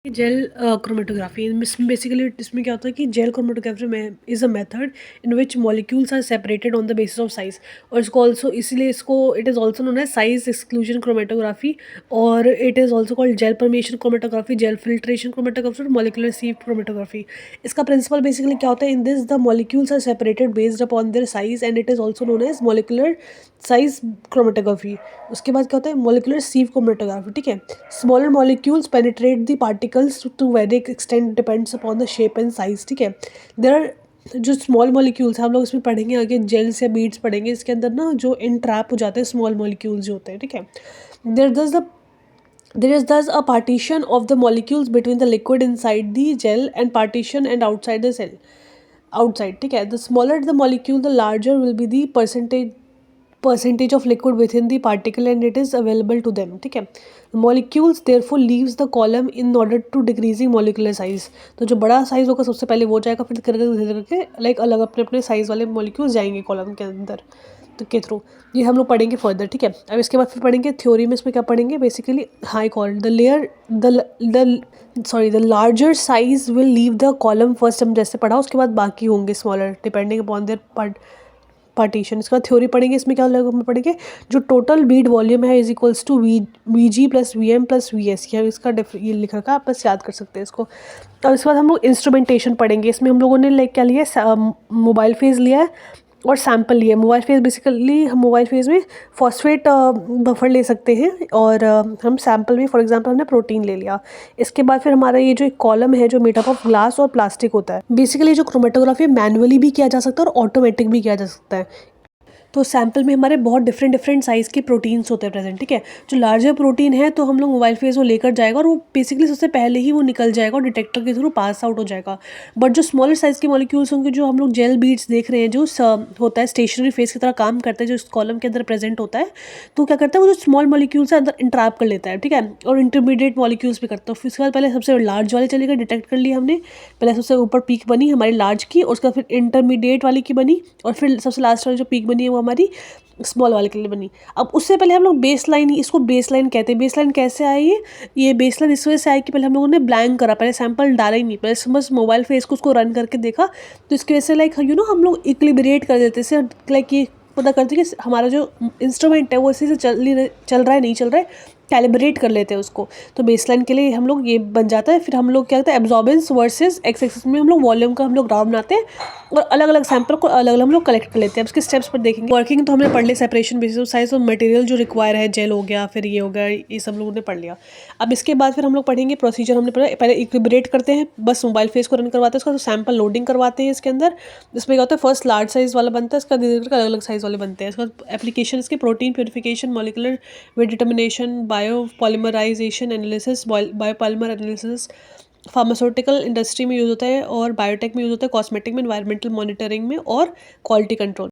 Jail chromatography basically इसमें क्या होता है कि जेल क्रोमेटोग्राफी में is a method in which molecules are separated on the basis of size. और इसको ऑल्सो इसीलिए इसको it is also known as size exclusion chromatography. और it is also called gel permeation chromatography, gel filtration chromatography और molecular sieve chromatography. इसका principle basically क्या होता है, in this the molecules are separated based upon their size and it is also known as molecular size chromatography. उसके बाद क्या होता है, मॉलिकुलर सीव क्रोमेटोग्राफी। ठीक है, smaller molecules penetrate the particles to very extent depends upon the shape and size. ठीक है, there are जो स्मॉल मॉलिक्यूल्स हम लोग इसमें पढ़ेंगे आगे, जेल्स या बीड्स पढ़ेंगे, इसके अंदर ना जो इंट्रैप हो जाते हैं स्मॉल मॉलिक्यूल्स जो होते हैं। ठीक है, देयर दस the there is thus a partition of the molecules between the liquid inside the gel and partition and outside the cell outside. ठीक है, the smaller the molecule the larger will be the percentage of liquid within the particle and it is available to them. ठीक है, molecules therefore leaves the column in order to decreasing molecular size. तो जो बड़ा size होगा सबसे पहले वो जाएगा, फिर धीरे करके लाइक अलग अपने अपने साइज वाले मॉलिक्यूल्स जाएंगे कॉलम के अंदर के थ्रू। ये हम लोग पढ़ेंगे फर्दर। ठीक है, अब इसके बाद फिर पढ़ेंगे थ्योरी में, इसमें क्या पढ़ेंगे basically, high call the layer the larger size will leave the column first, हम जैसे पढ़ा, उसके बाद बाकी होंगे smaller depending upon their partition. इसका थ्योरी पढ़ेंगे, इसमें क्या हम पढ़ेंगे जो टोटल बीड वॉल्यूम है is equals to V G plus V M plus V S. ये इसका ये लिख रखा है, आप बस याद कर सकते हैं इसको। अब इसके बाद हम लोग इंस्ट्रूमेंटेशन पढ़ेंगे। इसमें हम लोगों ने लाइक क्या लिया है, मोबाइल फेज लिया है और सैम्पल लिया है। मोबाइल फेज बेसिकली हम मोबाइल फेज में फॉस्फेट बफर ले सकते हैं और हम सैम्पल में फॉर एग्जांपल हमने प्रोटीन ले लिया। इसके बाद फिर हमारा ये जो एक कॉलम है जो मेडअप ऑफ ग्लास और प्लास्टिक होता है। बेसिकली जो क्रोमेटोग्राफी मैनुअली भी किया जा सकता है और ऑटोमेटिक भी किया जा सकता है। तो सैम्पल में हमारे बहुत डिफरेंट डिफरेंट साइज़ के प्रोटीन्स होते हैं प्रेजेंट। ठीक है, जो लार्जर प्रोटीन है तो हम लोग मोबाइल फेज वो लेकर जाएगा और वो बेसिकली सबसे पहले ही वो निकल जाएगा और डिटेक्टर के थ्रू पास आउट हो जाएगा। बट जो स्मॉलर साइज़ के मॉलिक्यूल्स होंगे, जो हम लोग जेल बीड्स देख रहे हैं, जो होता है स्टेशनरी फेज की तरह काम करता है, जो इस कॉलम के अंदर प्रेजेंट होता है, तो क्या करता है वो जो स्मॉल मॉलिक्यूल्स है अंदर इंट्रैप कर लेता है। ठीक है, और इंटरमीडिएट मॉलिक्यूल्स भी करता है। फिर उसके बाद पहले सबसे लार्ज वाले चलेगा, डिटेक्ट कर लिया हमने, पहले सबसे ऊपर पीक बनी हमारी लार्ज की, और उसके बाद फिर इंटरमीडिएट वाली की बनी, और फिर सबसे लास्ट वाली जो पीक बनी है वो हमारी स्मॉल वाले के लिए बनी। अब उससे पहले हम लोग बेस लाइन, इसको बेस लाइन कहते हैं। बेस लाइन कैसे आई है, ये बेस लाइन इस वजह से आई कि पहले हम लोगों ने ब्लैंक करा, पहले सैंपल डाला ही नहीं, पहले बस मोबाइल फेस को उसको रन करके देखा, तो इसकी वजह से लाइक हम लोग इक्लिब्रेट कर देते हैं, लाइक ये पता करते कि हमारा जो इंस्ट्रूमेंट है वो इसी से चल रहा है नहीं चल रहा है, कैलिब्रेट कर लेते हैं उसको। तो बेसलाइन के लिए हम लोग ये बन जाता है। फिर हम लोग क्या करते हैं, एब्जॉर्बेंस वर्सेस एक्स एक्सिस में हम लोग वॉल्यूम का हम लोग ग्राफ बनाते हैं और अलग अलग सैंपल को अलग अलग हम लोग कलेक्ट कर लेते हैं। उसके स्टेप्स पर देखेंगे। वर्किंग तो हमने पढ़ लिया, सेपरेशन बेसिस ऑफ साइज और मटेरियल जो रिक्वायर है, जेल हो गया, फिर ये हो गया, ये सब लोगों ने पढ़ लिया। अब इसके बाद फिर हम लोग पढ़ेंगे प्रोसीजर। हमने पढ़ा पहले इक्विबरेट करते हैं, बस मोबाइल फेस को रन करवाते हैं, उसका सैंपल लोडिंग करवाते हैं इसके अंदर। इसमें क्या होता है, फर्स्ट लार्ज साइज वाला बनता है, इसका धीरे धीरे अलग अलग साइज वाले बनते हैं। इसका एप्लीकेशन इसके protein purification, molecular weight determination, bio polymerisation analysis, biopolymer analysis, pharmaceutical industry में यूज़ होता है और बायोटेक में यूज़ होता है, कॉस्मेटिक में, एनवायरमेंटल मॉनिटरिंग में और क्वालिटी कंट्रोल।